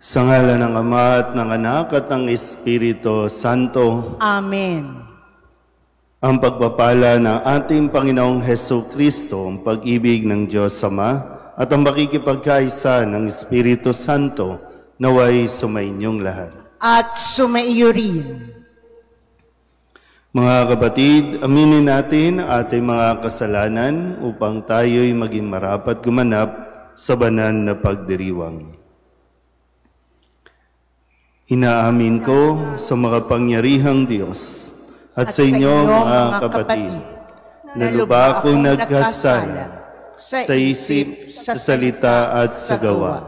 Sa ngalan ng Ama at ng Anak at ng Espiritu Santo. Amen. Ang pagpapala ng ating Panginoong Hesukristo, ang pag-ibig ng Diyos Ama, at ang makikipagkaisa ng Espiritu Santo, naway sumainyong lahat. At sumaiyo rin. Mga kapatid, aminin natin ang ating mga kasalanan upang tayo'y maging marapat gumanap sa banal na pagdiriwang. Inaamin ko sa makapangyarihang Diyos at sa inyo mga kapatid na lubha akong nagkasala sa isip, sa salita at sa gawa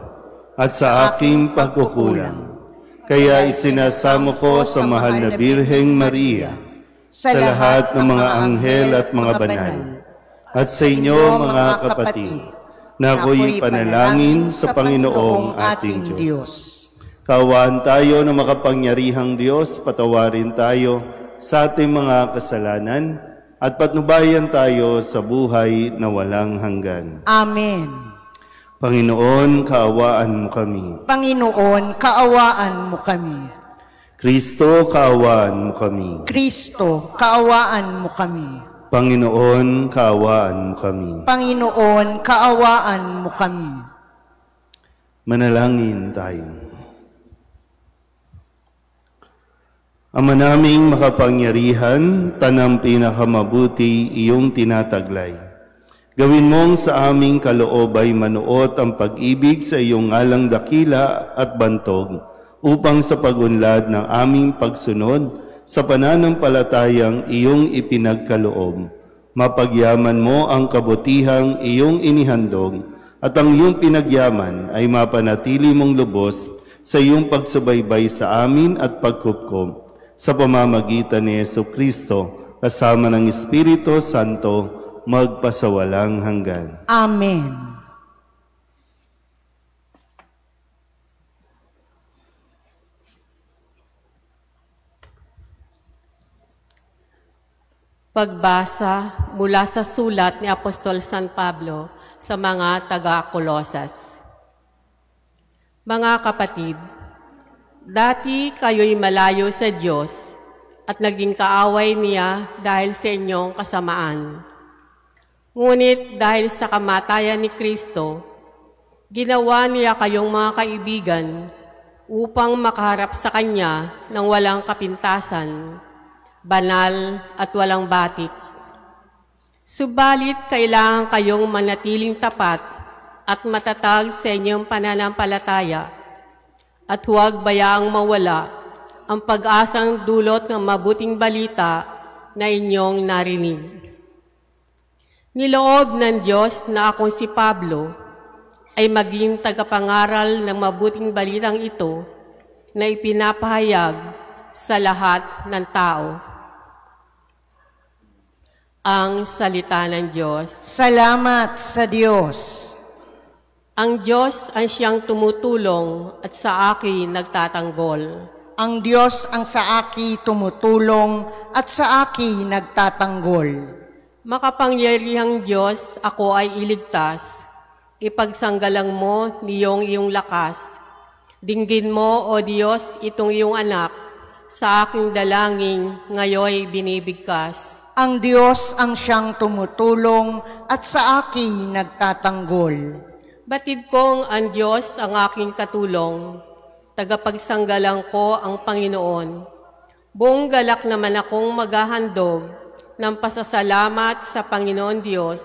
at sa aking pagkukulang. Kaya isinasamo ko sa mahal na Birheng Maria, sa lahat ng mga anghel at mga banal, at sa inyo mga kapatid, na ako'y panalangin sa Panginoong ating Diyos. Kaawaan tayo ng makapangyarihang Diyos, patawarin tayo sa ating mga kasalanan, at patnubayan tayo sa buhay na walang hanggan. Amen. Panginoon, kaawaan mo kami. Panginoon, kaawaan mo kami. Kristo, kaawaan mo kami. Kristo, kaawaan mo kami. Panginoon, kaawaan mo kami. Panginoon, kaawaan mo kami. Manalangin tayo. Ama naming makapangyarihan, tanang pinakamabuti iyong tinataglay. Gawin mong sa aming kaloob ay manuot ang pag-ibig sa iyong ngalang dakila at bantog, upang sa pagunlad ng aming pagsunod sa pananampalatayang iyong ipinagkaloob, mapagyaman mo ang kabutihang iyong inihandog, at ang iyong pinagyaman ay mapanatili mong lubos sa iyong pagsubaybay sa amin at pagkupkom, sa pamamagitan ni Jesucristo, kasama ng Espiritu Santo, magpasawalang hanggan. Amen. Pagbasa mula sa sulat ni Apostol San Pablo sa mga taga-Kolosas. Mga kapatid, dati kayo'y malayo sa Diyos at naging kaaway niya dahil sa inyong kasamaan. Ngunit dahil sa kamatayan ni Kristo, ginawa niya kayong mga kaibigan upang makaharap sa Kanya ng walang kapintasan, banal at walang batik. Subalit kailangan kayong manatiling tapat at matatag sa inyong pananampalataya, at huwag bayaang mawala ang pag-asang dulot ng mabuting balita na inyong narinig. Niloob ng Diyos na akong si Pablo ay maging tagapangaral ng mabuting balitang ito na ipinapahayag sa lahat ng tao. Ang salita ng Diyos. Salamat sa Diyos. Ang Diyos ang siyang tumutulong at sa akin nagtatanggol. Ang Diyos ang sa akin tumutulong at sa akin nagtatanggol. Makapangyarihang Diyos, ako ay iligtas. Ipagsanggalang mo niyong iyong lakas. Dinggin mo, O Diyos, itong iyong anak. Sa aking dalangin, ngayoy binibigkas. Ang Diyos ang siyang tumutulong at sa akin nagtatanggol. Batid kong ang Diyos ang aking katulong. Tagapagsanggalang ko ang Panginoon. Buong galak naman akong maghahandog ng pasasalamat sa Panginoon Diyos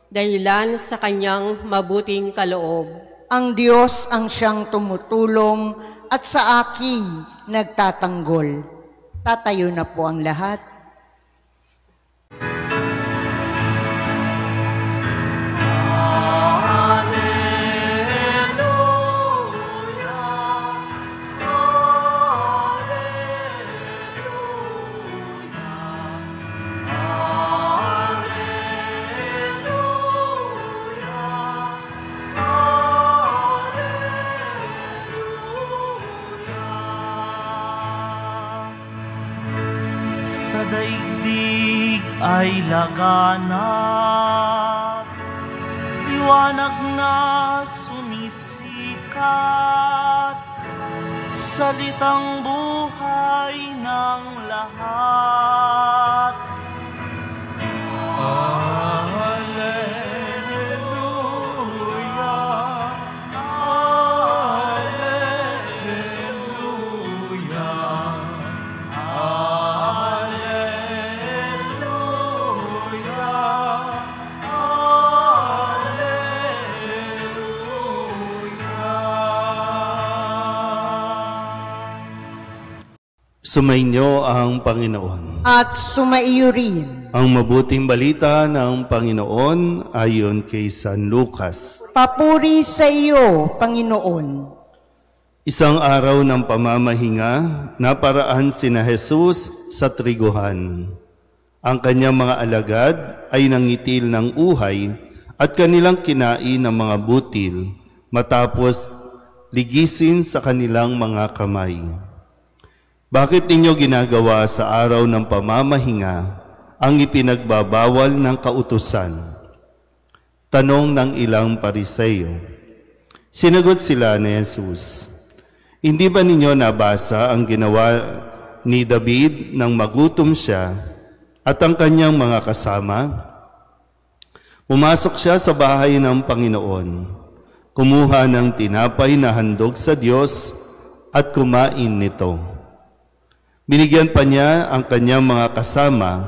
dahilan sa Kanyang mabuting kaloob. Ang Diyos ang siyang tumutulong at sa akin nagtatanggol. Tatayo na po ang lahat. Sa daigdig ay laganap, liwanag na sumisikat, salitang buhay ng lahat. Sumainyo ang Panginoon. At sumaiyo rin. Ang mabuting balita ng Panginoon ayon kay San Lucas. Papuri sa iyo, Panginoon. Isang araw ng pamamahinga, naparaan sina Jesus sa triguhan. Ang kanyang mga alagad ay nangitil ng uhay at kanilang kinain ng mga butil matapos ligisin sa kanilang mga kamay. Bakit ninyo ginagawa sa araw ng pamamahinga ang ipinagbabawal ng kautusan? Tanong ng ilang Pariseo. Sinagot sila ni Jesus, hindi ba ninyo nabasa ang ginawa ni David nang magutom siya at ang kanyang mga kasama? Pumasok siya sa bahay ng Panginoon, kumuha ng tinapay na handog sa Diyos at kumain nito. Binigyan pa niya ang kanyang mga kasama,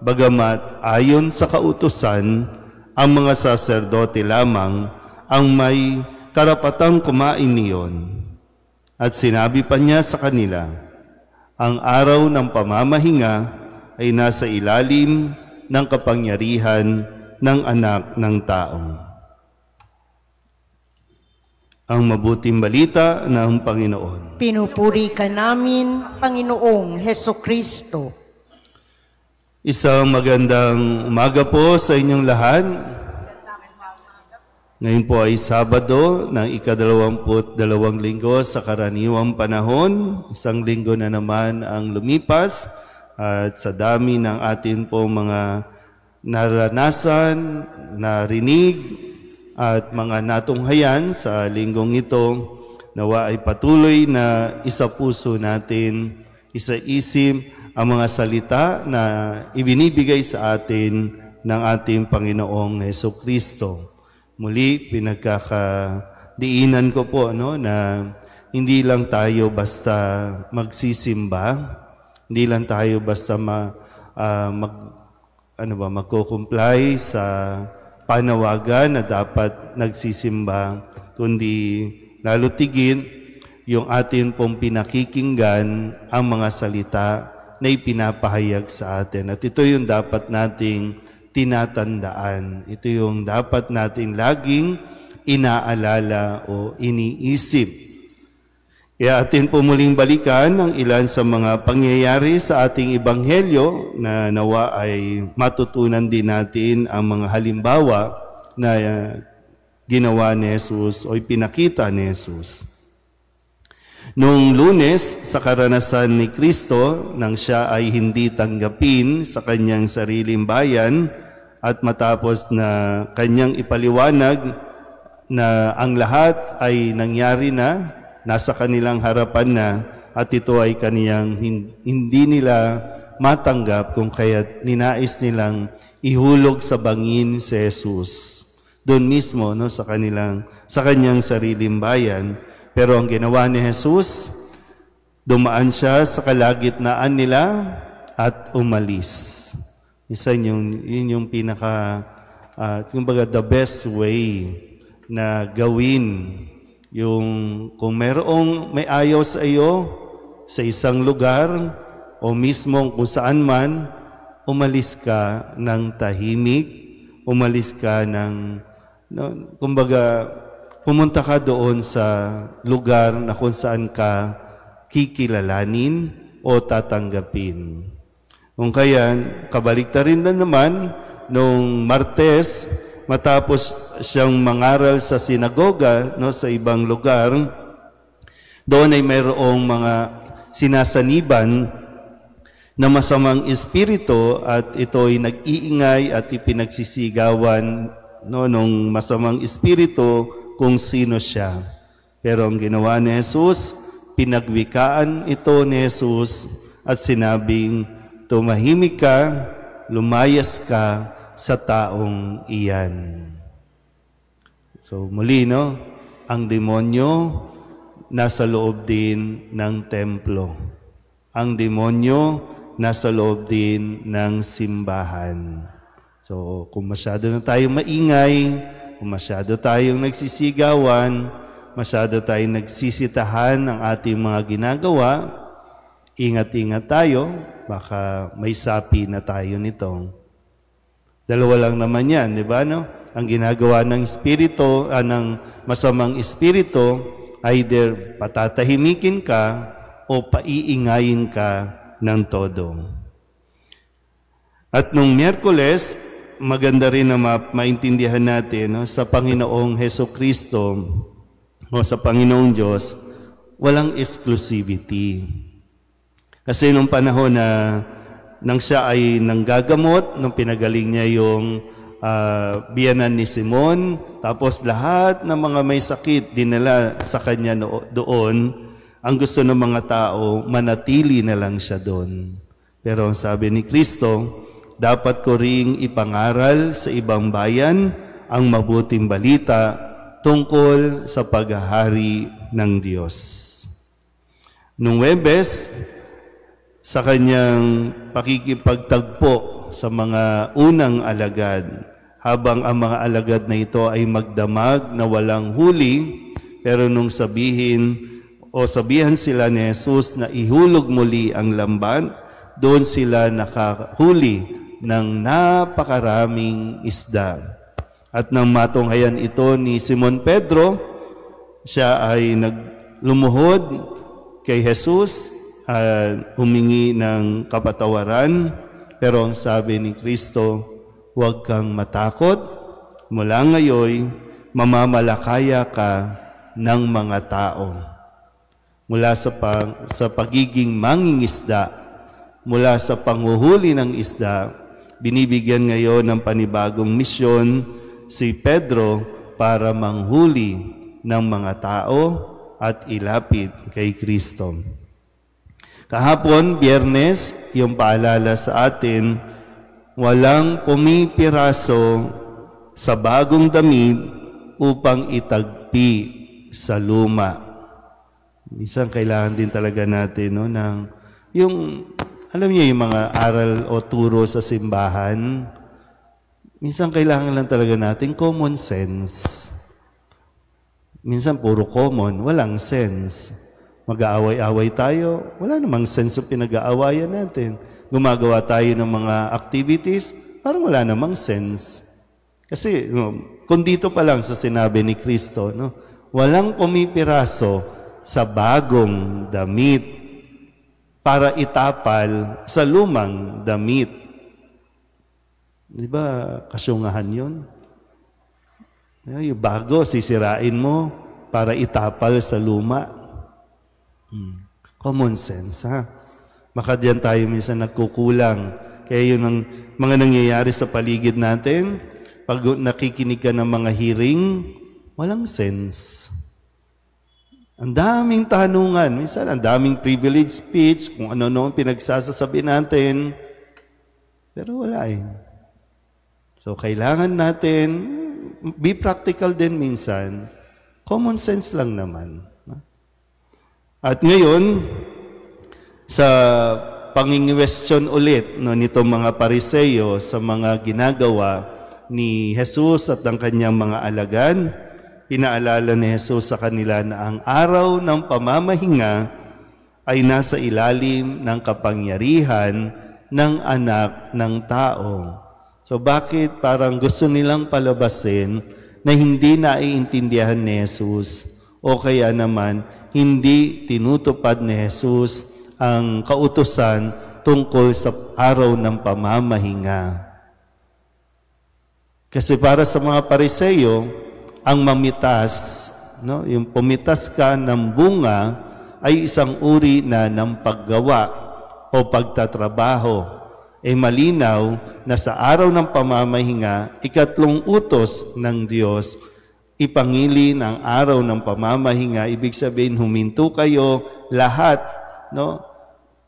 bagamat ayon sa kautusan, ang mga saserdote lamang ang may karapatang kumain niyon. At sinabi pa niya sa kanila, ang araw ng pamamahinga ay nasa ilalim ng kapangyarihan ng Anak ng Tao. Ang mabuting balita ng Panginoon. Pinupuri ka namin, Panginoong Hesukristo. Isang magandang umaga po sa inyong lahat. Ngayon po ay Sabado ng ika-22 linggo sa karaniwang panahon. Isang linggo na naman ang lumipas at sa dami ng atin po mga naranasan, narinig, at mga natunghayan sa linggong ito, nawa ay patuloy na isapuso natin, isaisip ang mga salita na ibinibigay sa atin ng ating Panginoong Hesukristo. Muli, pinagkakadiinan ko po na hindi lang tayo basta magsisimba, hindi lang tayo basta magko-comply sa panawagan na dapat nagsisimba, kundi lalo tigit yung atin pong pinakikinggan ang mga salita na ipinapahayag sa atin. At ito yung dapat nating tinatandaan. Ito yung dapat nating laging inaalala o iniisip. Kaya atin po muling balikan ang ilan sa mga pangyayari sa ating ebanghelyo na nawa ay matutunan din natin ang mga halimbawa na ginawa ni Jesus o ipinakita ni Jesus. Noong Lunes, sa karanasan ni Kristo nang siya ay hindi tanggapin sa kanyang sariling bayan at matapos na kanyang ipaliwanag na ang lahat ay nangyari na, nasa kanilang harapan na, at ito ay kaniyang hindi nila matanggap kung kaya't ninais nilang ihulog sa bangin si Jesus. Doon mismo sa kanyang sariling bayan. Pero ang ginawa ni Jesus, dumaan siya sa kalagitnaan nila at umalis. Yun yung kumbaga the best way na gawin. Yung kung may ayaw sa iyo sa isang lugar o mismo kung saan man, umalis ka ng tahimik, umalis ka kumbaga pumunta ka doon sa lugar na kung saan ka kikilalanin o tatanggapin. Kung kaya, kabaliktarin na naman, nung Martes, matapos siyang mangaral sa sinagoga, sa ibang lugar, doon ay mayroong mga sinasaniban na masamang espiritu at ito ay nag-iingay at ipinagsisigawan nung masamang espiritu kung sino siya. Pero ang ginawa ni Jesus, pinagwikaan ito ni Jesus at sinabing, tumahimik ka, lumayas ka sa taong iyan. So muli, no? Ang demonyo nasa loob din ng templo. Ang demonyo nasa loob din ng simbahan. So kung masyado na tayong maingay, kung masyado tayong nagsisigawan, masyado tayong nagsisitahan ng ating mga ginagawa, ingat-ingat tayo, baka may sapi na tayo nito. Dalawa lang naman yan, di ba? No? Ang ginagawa ng espiritu, ng masamang espiritu, either patatahimikin ka o paiingayin ka ng todo. At nung Miyerkules, maganda rin na maintindihan natin, no, sa Panginoong Hesukristo o sa Panginoong Diyos, walang exclusivity. Kasi nung panahon na nang siya ay nanggagamot, nung pinagaling niya yung biyanan ni Simon, tapos lahat ng mga may sakit dinala sa kanya doon, ang gusto ng mga tao, manatili na lang siya doon. Pero ang sabi ni Kristo, dapat ko ring ipangaral sa ibang bayan ang mabuting balita tungkol sa paghahari ng Diyos. Nung Huwebes, sa kanyang pakikipagtagpo sa mga unang alagad, habang ang mga alagad na ito ay magdamag na walang huli, pero nung sabihan sila ni Jesus na ihulog muli ang lamban, doon sila nakahuli ng napakaraming isda. At nang matunghayan ito ni Simon Pedro, siya ay naglumuhod kay Jesus at humingi ng kapatawaran. Pero ang sabi ni Kristo, huwag kang matakot. Mula ngayon, mamamalakaya ka ng mga tao. Mula sa pagiging mangingisda, mula sa panghuhuli ng isda, binibigyan ngayon ng panibagong misyon si Pedro para manghuli ng mga tao at ilapit kay Kristo. Kahapon, Biyernes, yung paalala sa atin, walang pumipiraso sa bagong damit upang itagpi sa luma. Minsan kailangan din talaga natin, no, ng yung alam niyo yung mga aral o turo sa simbahan, minsan kailangan lang talaga natin common sense. Minsan puro common, walang sense. Mag-aaway-away tayo, wala namang sense yung pinag-aawayan natin. Gumagawa tayo ng mga activities, parang wala namang sense. Kasi kung dito pa lang sa sinabi ni Kristo, no, walang pumipiraso sa bagong damit para itapal sa lumang damit. Di ba kasyungahan yun? Yung bago, sisirain mo para itapal sa luma. Common sense, ha? Baka diyan tayo minsan nagkukulang. Kaya yun ang mga nangyayari sa paligid natin. Pag nakikinig ka ng mga hearing, walang sense. Ang daming tanungan, minsan ang daming privilege speech, kung ano-ano pinagsasasabi natin, pero wala eh. So kailangan natin, be practical din minsan, common sense lang naman. At ngayon, sa pangingwestiyon ulit nitong mga Pariseyo sa mga ginagawa ni Jesus at ang kanyang mga alagad, pinaalala ni Jesus sa kanila na ang araw ng pamamahinga ay nasa ilalim ng kapangyarihan ng anak ng tao. So bakit parang gusto nilang palabasin na hindi naiintindihan ni Jesus o kaya naman hindi tinutupad ni Jesus ang kautusan tungkol sa araw ng pamamahinga? Kasi para sa mga Pariseyo, ang mamitas, no, yung pumitas ka ng bunga ay isang uri na ng paggawa o pagtatrabaho. Malinaw na sa araw ng pamamahinga, ikatlong utos ng Diyos ipangili ng araw ng pamamahinga. Ibig sabihin, huminto kayo lahat, no?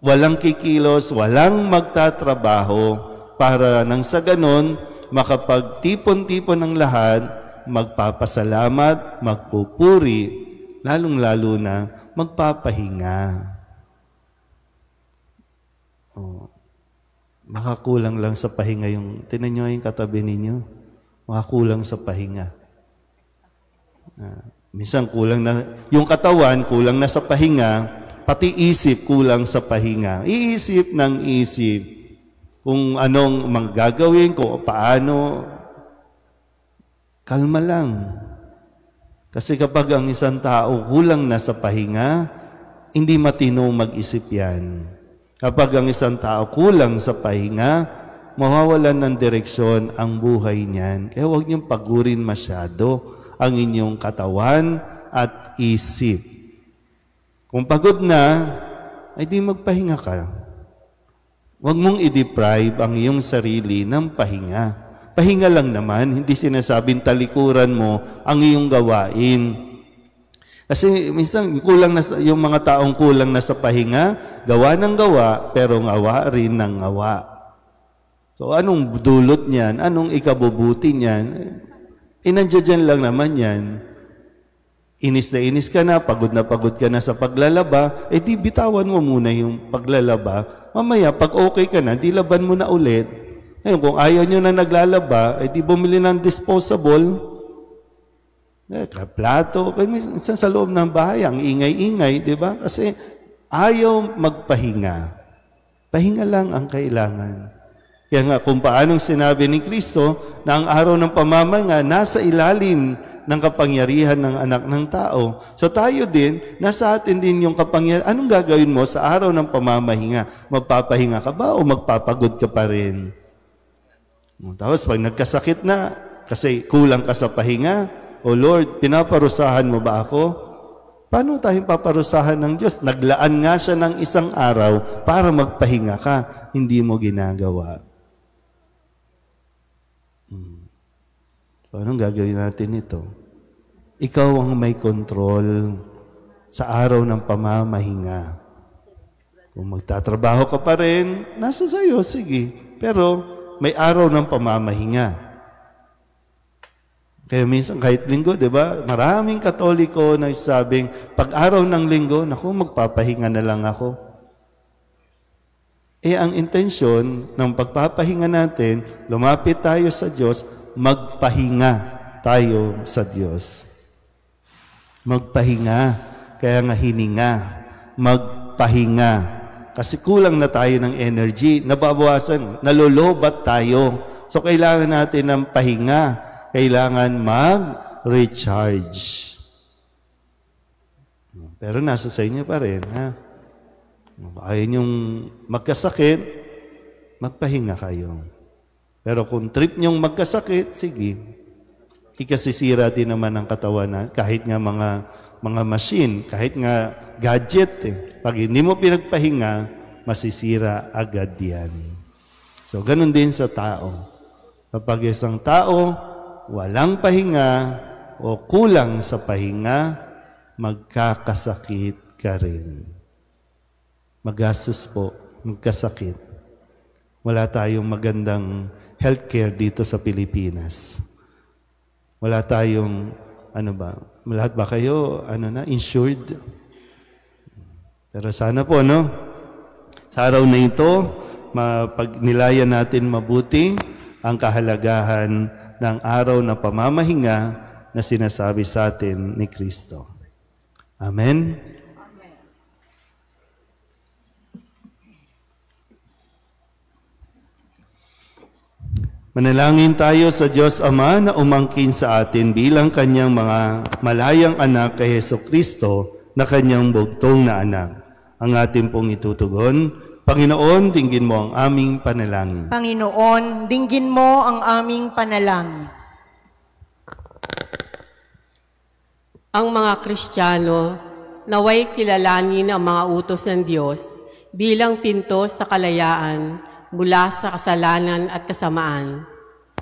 Walang kikilos, walang magtatrabaho para nang sa ganon, makapagtipon-tipon ng lahat, magpapasalamat, magpupuri, lalong-lalo na magpapahinga. Makakulang lang sa pahinga yung, tinan nyo yung katabi ninyo, makakulang sa pahinga. Minsan kulang na, yung katawan kulang na sa pahinga, pati isip kulang sa pahinga. Iisip ng isip kung anong magagawin, kung paano. Kalma lang. Kasi kapag ang isang tao kulang na sa pahinga, hindi matino mag-isip yan. Kapag ang isang tao kulang sa pahinga, mawawalan ng direksyon ang buhay niyan. Kaya huwag niyong pagurin masyado ang inyong katawan at isip. Kung pagod na, ay di magpahinga ka. Huwag mong i-deprive ang iyong sarili ng pahinga. Pahinga lang naman, hindi sinasabing talikuran mo ang iyong gawain. Kasi minsan kulang na yung mga taong kulang na sa pahinga, gawa ng gawa, pero ngawa rin ng ngawa. So anong dulot niyan? Anong ikabubuti niyan? Nandiyan lang naman yan. Inis ka na pagod ka na sa paglalaba, di bitawan mo muna yung paglalaba. Mamaya, pag okay ka na, di laban mo na ulit. Ngayon, kung ayaw nyo na naglalaba, di bumili ng disposable, plato, minsan sa loob ng bahay, ang ingay-ingay, di ba? Kasi ayaw magpahinga. Pahinga lang ang kailangan. Kaya nga, kung paanong sinabi ni Kristo na ang araw ng pamamahinga nasa ilalim ng kapangyarihan ng anak ng tao. So tayo din, nasa atin din yung kapangyarihan. Anong gagawin mo sa araw ng pamamahinga? Magpapahinga ka ba o magpapagod ka pa rin? Tapos pag nagkasakit na, kasi kulang ka sa pahinga, O Lord, pinaparusahan mo ba ako? Paano tayong paparusahan ng Diyos? Naglaan nga siya ng isang araw para magpahinga ka. Hindi mo ginagawa. So, anong gagawin natin ito? Ikaw ang may control sa araw ng pamamahinga. Kung magtatrabaho ka pa rin, nasa sayo, sige. Pero may araw ng pamamahinga. Kaya minsan kahit linggo, di ba? Maraming Katoliko na sabing, pag araw ng linggo, naku, magpapahinga na lang ako. Ang intensyon ng pagpapahinga natin, lumapit tayo sa Diyos, magpahinga tayo sa Diyos. Magpahinga, kaya nga hininga. Magpahinga. Kasi kulang na tayo ng energy, nababawasan, nalolobat tayo. So kailangan natin ng pahinga. Kailangan mag-recharge. Pero nasa sa inyo pa rin, ha? Ayaw niyong magkasakit, magpahinga kayo. Pero kung trip niyong magkasakit, sige. Ikasisira din naman ang katawan na kahit nga mga machine, kahit nga gadget. Pag hindi mo pinagpahinga, masisira agad yan. So, ganun din sa tao. Kapag isang tao, walang pahinga o kulang sa pahinga, magkakasakit ka rin. Magastos po, magkasakit. Wala tayong magandang healthcare dito sa Pilipinas. Wala tayong, lahat ba kayo, insured? Pero sana po, sa araw na ito, mapagnilayan natin mabuti ang kahalagahan ng araw na pamamahinga na sinasabi sa atin ni Kristo. Amen? Manalangin tayo sa Diyos Ama na umangkin sa atin bilang Kanyang mga malayang anak kay Hesus Kristo na Kanyang bugtong na anak. Ang ating pong itutugon, Panginoon, dinggin mo ang aming panalangin. Panginoon, dinggin mo ang aming panalangin. Ang mga Kristiyano, naway kilalanin ang mga utos ng Diyos bilang pinto sa kalayaan mula sa kasalanan at kasamaan.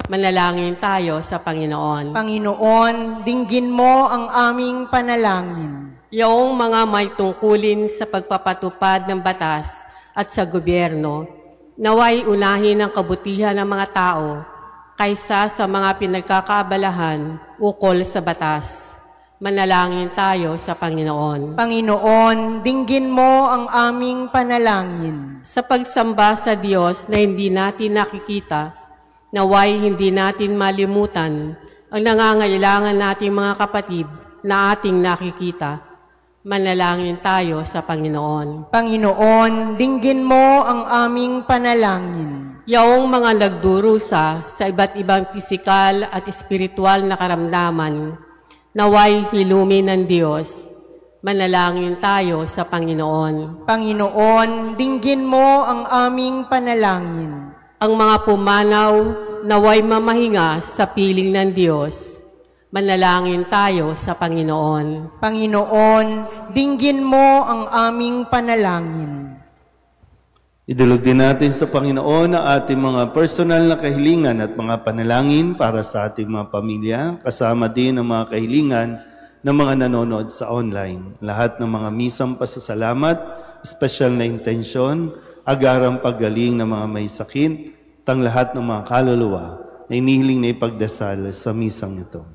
Manalangin tayo sa Panginoon. Panginoon, dinggin mo ang aming panalangin. Iyong mga may tungkulin sa pagpapatupad ng batas at sa gobyerno, naway unahin ang kabutihan ng mga tao kaysa sa mga pinagkakaabalahan ukol sa batas. Manalangin tayo sa Panginoon. Panginoon, dinggin mo ang aming panalangin. Sa pagsamba sa Diyos na hindi natin nakikita, naway hindi natin malimutan ang nangangailangan nating mga kapatid na ating nakikita. Manalangin tayo sa Panginoon. Panginoon, dinggin mo ang aming panalangin. Yaong mga nagdurusa sa iba't ibang pisikal at espiritual na karamdaman, naway hilumin ng Diyos. Manalangin tayo sa Panginoon. Panginoon, dinggin mo ang aming panalangin. Ang mga pumanaw naway mamahinga sa piling ng Diyos. Manalangin tayo sa Panginoon. Panginoon, dinggin mo ang aming panalangin. Idulog din natin sa Panginoon ang ating mga personal na kahilingan at mga panalangin para sa ating mga pamilya, kasama din ang mga kahilingan ng mga nanonood sa online. Lahat ng mga misang pasasalamat, special na intensyon, agarang paggaling ng mga may sakit, tang lahat ng mga kaluluwa na inihiling na ipagdasal sa misang ito.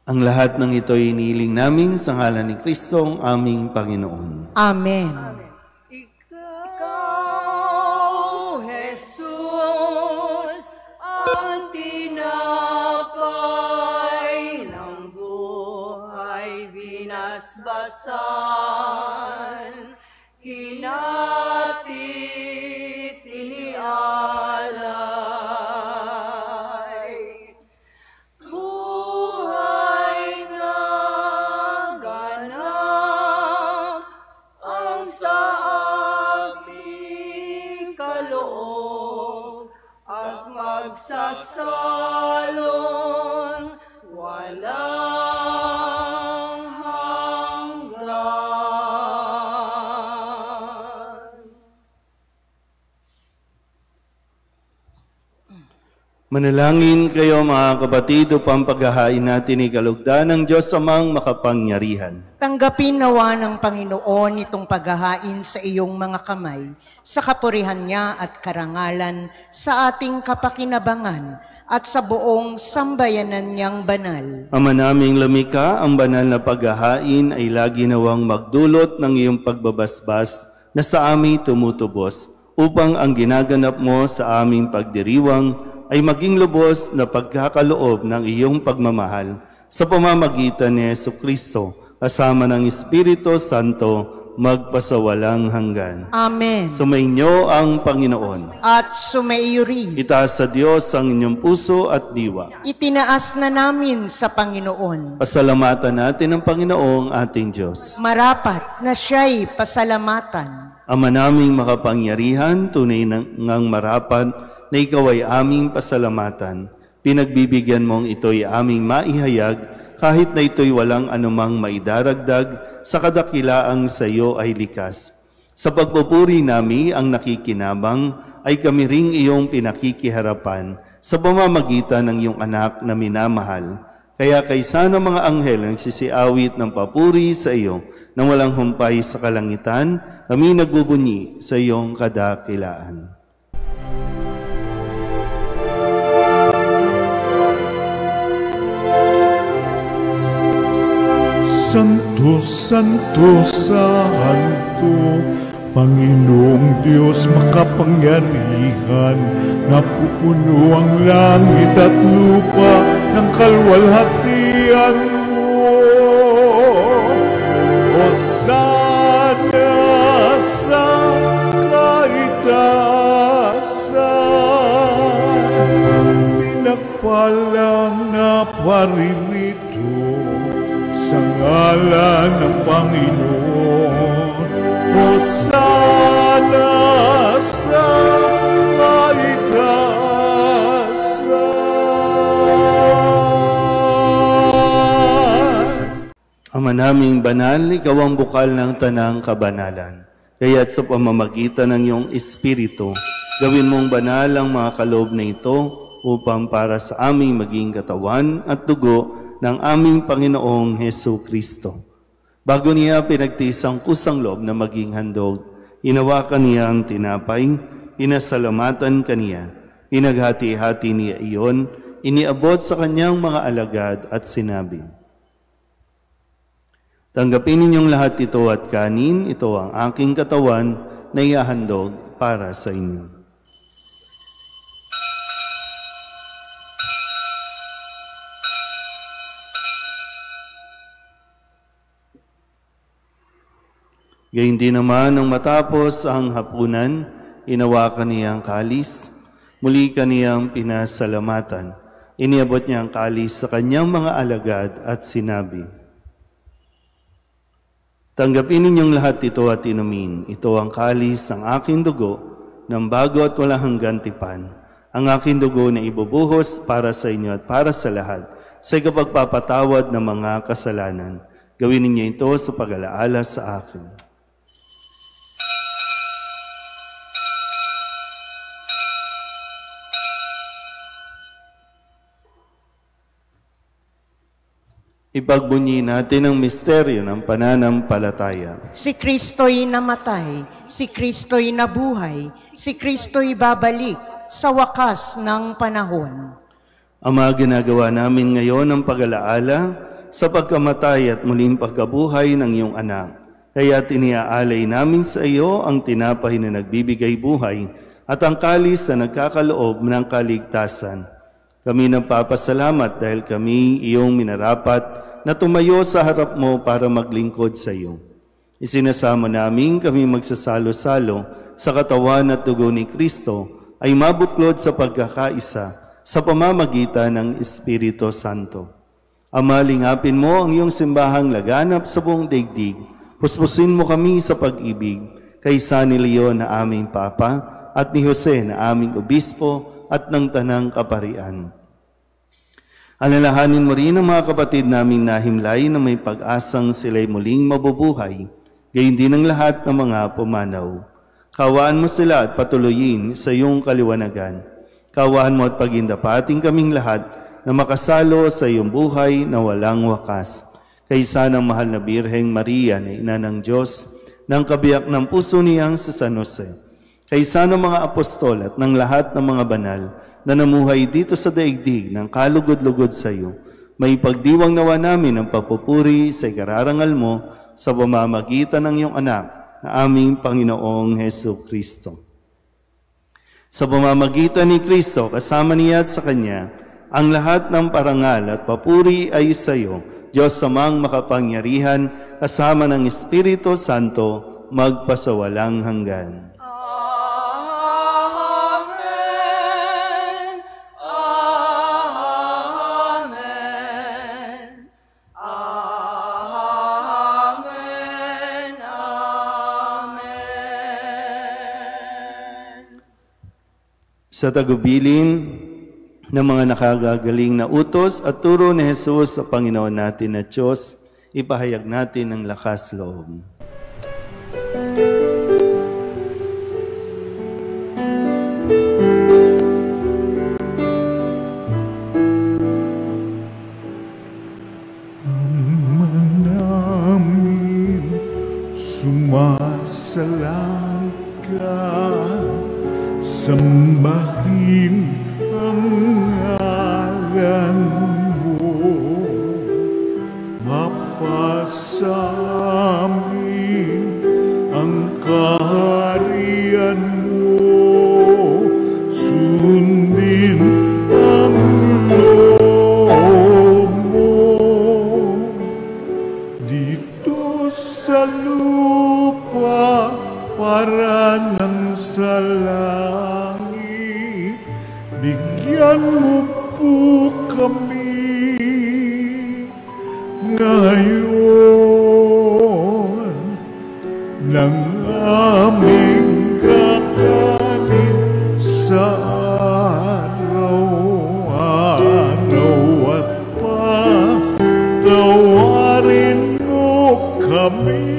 Ang lahat ng ito ay inihiling namin sa ngalan ni Kristo, ang aming Panginoon. Amen. Ikaw, Jesus, ang tinapay ng buhay binasbasan, hinatit inialay. Buhay na ganap ang sa aming kaloob at magsasalon walang hanggan. Manalangin kayo mga kapatid upang paghahain natin ni kalugdan ng Diyos Amang makapangyarihan. Tanggapin nawa ng Panginoon itong paghahain sa iyong mga kamay, sa kapurihan niya at karangalan, sa ating kapakinabangan, at sa buong sambayanan niyang banal. Ama naming lumikha, ang banal na paghahain ay lagi nawang magdulot ng iyong pagbabasbas na sa amin tumutubos, upang ang ginaganap mo sa aming pagdiriwang ay maging lubos na pagkakaloob ng iyong pagmamahal sa pamamagitan ni Jesucristo, kasama ng Espiritu Santo, magpasawalang hanggan. Amen. Sumainyo ang Panginoon. At sumaiyo rin. Itaas sa Diyos ang inyong puso at diwa. Itinaas na namin sa Panginoon. Pasalamatan natin ang Panginoong ating Diyos. Marapat na siya'y pasalamatan. Ama naming makapangyarihan, tunay ngang marapat na ikaw ay aming pasalamatan. Pinagbibigyan mong ito'y aming maihayag, kahit na ito'y walang anumang maidaragdag, sa kadakilaang sa iyo ay likas. Sa pagpupuri nami ang nakikinabang, ay kami ring iyong pinakikiharapan sa pamamagitan ng iyong anak na minamahal. Kaya kaysa ng mga anghel ang sisiawit ng papuri sa iyo, nang walang humpay sa kalangitan, kami nagbubunyi sa iyong kadakilaan. Santo, Santo, Santo, Panginoong Diyos makapangyarihan, napupuno ang langit at lupa ng kalwalhatian mo. Hosana sa kaitaasan, pinagpalang na paririto sa ngalan ng Panginoon. Hosana sa kaitaasan. Ama naming banal, ikaw ang bukal ng tanang kabanalan. Kaya't sa pamamagitan ng iyong Espiritu, gawin mong banal ang mga kaloob na ito upang para sa aming maging katawan at dugo ng aming Panginoong Hesu Kristo. Bago niya pinagtiis ang kusang loob na maging handog, hinawakan niya ang tinapay, pinasalamatan kaniya, pinaghati-hati niya iyon, iniabot sa kanyang mga alagad at sinabi, "Tanggapin ninyong lahat ito at kanin, ito ang aking katawan na ihahandog para sa inyo." Gayun din naman nang matapos ang hapunan, inawakan niya ang kalis, muli kaniyang pinasalamatan. Iniabot niya ang kalis sa kanyang mga alagad at sinabi, "Tanggapin ninyong lahat ito at inumin. Ito ang kalis ng aking dugo ng bago at walang hanggang tipan. Ang aking dugo na ibubuhos para sa inyo at para sa lahat sa ikapagpapatawad ng mga kasalanan. Gawin ninyo ito sa pag-alaala sa akin." Ipagbunyi natin ang misteryo ng pananampalataya. Si Kristo'y namatay, si Kristo'y nabuhay, si Kristo'y babalik sa wakas ng panahon. Ama, ginagawa namin ngayon ang pag-alaala sa pagkamatay at muling pagkabuhay ng iyong anak. Kaya tiniaalay namin sa iyo ang tinapay na nagbibigay buhay at ang kalis na nagkakaloob ng kaligtasan. Kami nagpapasalamat dahil kami iyong minarapat na tumayo sa harap mo para maglingkod sa iyo. Isinasama namin kami magsasalo-salo sa katawan at dugo ni Kristo ay mabuklod sa pagkakaisa sa pamamagitan ng Espiritu Santo. Ama, lingapin mo ang iyong simbahang laganap sa buong daigdig. Puspusin mo kami sa pag-ibig kay San Leon na aming Papa at ni Jose na aming Obispo at ng Tanang Kaparian. Alalahanin mo rin ang mga kapatid naming nahimlay na may pag-asang sila'y muling mabubuhay, gayon din ang lahat ng mga pumanaw. Kawaan mo sila at patuloyin sa iyong kaliwanagan. Kawaan mo at pagindapating kaming lahat na makasalo sa iyong buhay na walang wakas. Kaysa ng mahal na Birheng Maria na Ina ng Diyos, ng kabiyak ng puso niyang sa San Jose, kaysa ng mga apostol at ng lahat ng mga banal na namuhay dito sa daigdig ng kalugod-lugod sa iyo, may pagdiwang nawa namin ang papupuri sa ikararangal mo sa pamamagitan ng iyong anak na aming Panginoong Hesu Kristo. Sa pamamagitan ni Kristo, kasama niya at sa Kanya, ang lahat ng parangal at papuri ay sa iyo, Diyos Amang makapangyarihan, kasama ng Espiritu Santo, magpasawalang hanggan. Sa tagubilin ng mga nakagagaling na utos at turo ni Jesus sa Panginoon natin na Diyos, ipahayag natin ang lakas loob. Ama namin, sumasalang ka. Sambahin ang ngalan mo, mapasamin ang kaharian mo, sundin ang loob mo, dito sa lupa para ng sa langit. Bigyan mo po kami ngayon ng aming kakanin sa araw-araw at patawarin mo kami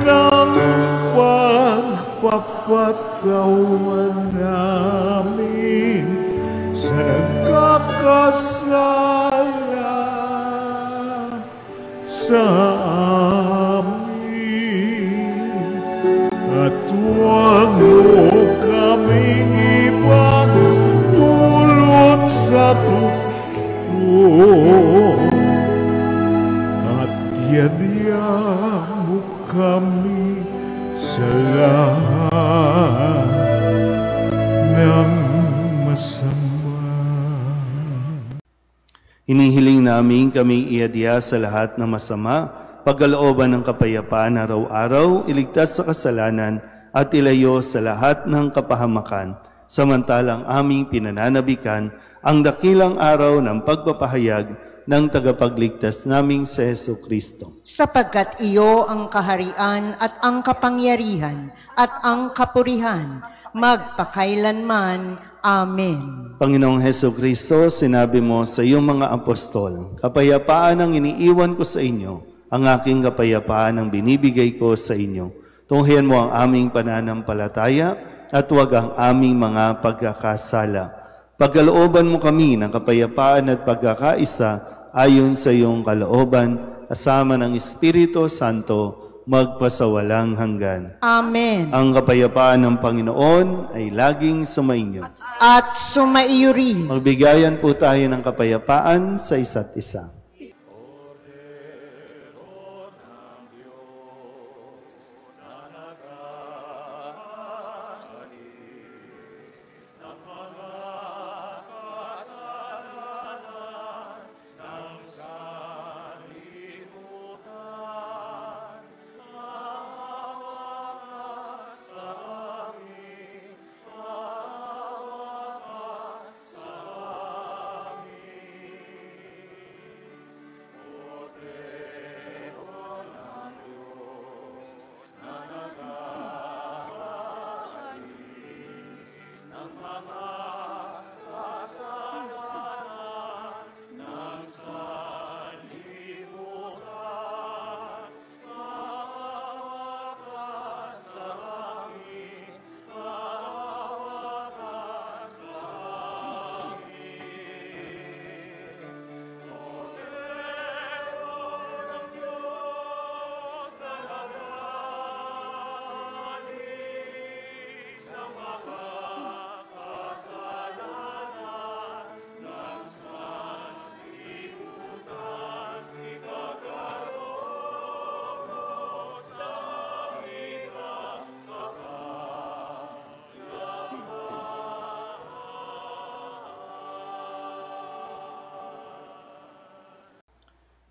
ng pagpapatawan namin sa nagkakasala sa amin. At huwag mo kaming ipagdulot sa tukso, at yadya mo kami sa lahat ng masama. Hinihiling namin kami iadya sa lahat ng masama, pagkalooban ng kapayapaan araw-araw, iligtas sa kasalanan at ilayo sa lahat ng kapahamakan, samantalang aming pinananabikan ang dakilang araw ng pagpapahayag ng tagapagligtas naming si Jesucristo. Sapagkat iyo ang kaharian at ang kapangyarihan at ang kapurihan, magpakailanman. Amen. Panginoong Jesucristo, sinabi mo sa iyong mga apostol, kapayapaan ang iniiwan ko sa inyo, ang aking kapayapaan ang binibigay ko sa inyo. Tunghayan mo ang aming pananampalataya at huwag ang aming mga pagkakasala. Pagkalooban mo kami ng kapayapaan at pagkakaisa ayon sa iyong kalooban, kasama ng Espiritu Santo, magpasawalang hanggan. Amen. Ang kapayapaan ng Panginoon ay laging sumainyo. At sumaiyo rin. Magbigayan po tayo ng kapayapaan sa isa't isa.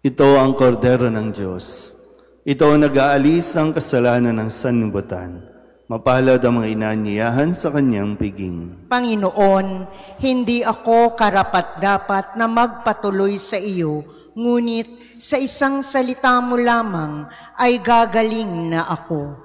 Ito ang kordero ng Diyos. Ito ang nag-aalis ang kasalanan ng sanlibutan. Mapalad ang mga inanyayahan sa kanyang piging. Panginoon, hindi ako karapat-dapat na magpatuloy sa iyo, ngunit sa isang salita mo lamang ay gagaling na ako.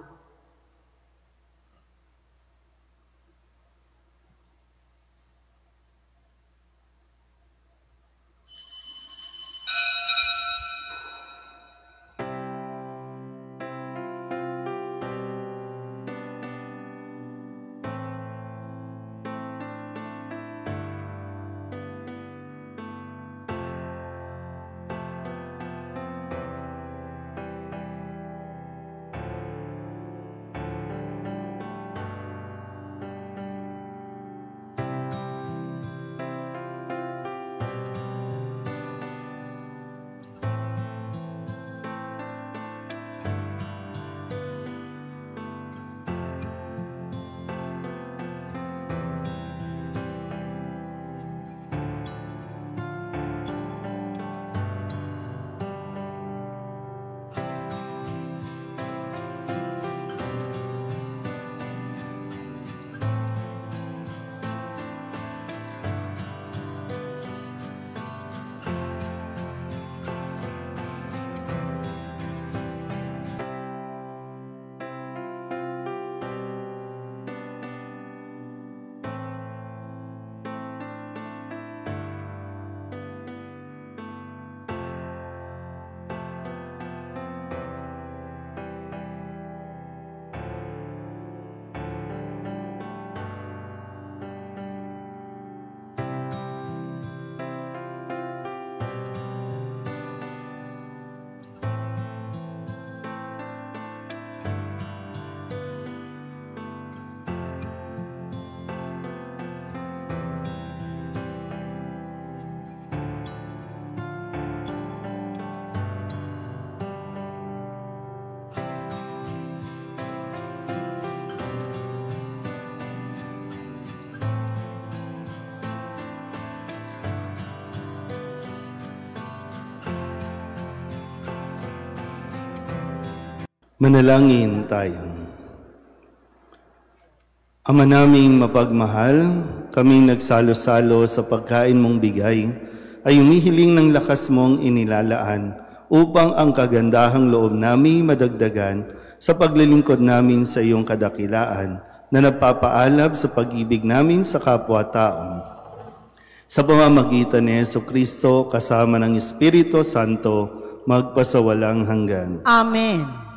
Manalangin tayo. Ama naming mapagmahal, kaming nagsalo-salo sa pagkain mong bigay, ay umihiling ng lakas mong inilalaan upang ang kagandahang loob namin madagdagan sa paglilingkod namin sa iyong kadakilaan na nagpapaalab sa pag-ibig namin sa kapwa-tao. Sa pamamagitan ni Jesucristo kasama ng Espiritu Santo, magpasawalang hanggan. Amen.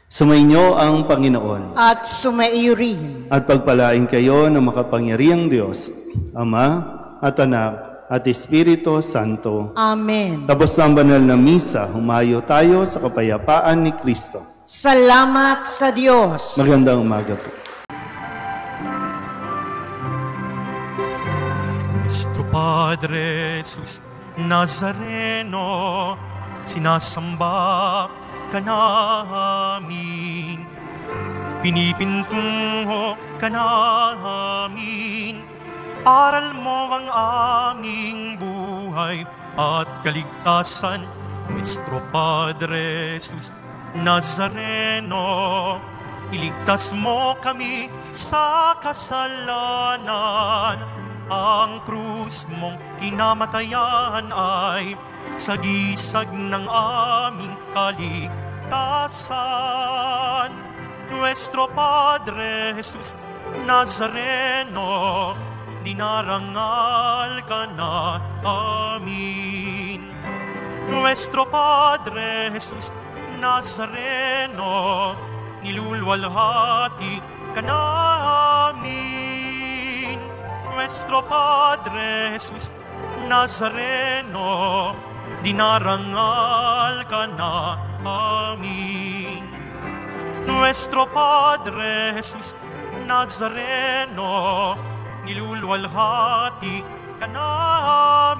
Sumainyo ang Panginoon. At sumaiyo rin. At pagpalain kayo ng makapangyarihang Diyos, Ama at Anak at Espiritu Santo. Amen. Tapos ang banal na misa, humayo tayo sa kapayapaan ni Kristo. Salamat sa Diyos. Magandang umaga po. Nuestro Padre Jesus Nazareno, sinasamba ka namin, pinipintungo ka namin, aral mo ang aming buhay at kaligtasan. Nuestro Padre Jesus Nazareno, iligtas mo kami sa kasalanan. Ang krus mong kinamatayan ay sagisag ng aming kaligtasan. Nuestro Padre Jesus Nazareno, dinarangal ka na amin. Nuestro Padre Jesus Nazareno, nilulwalhati ka namin. Nuestro Padre Jesus Nazareno, dinarangal ka na amin. Nuestro Padre Jesus Nazareno, nilulwalhati ka namin.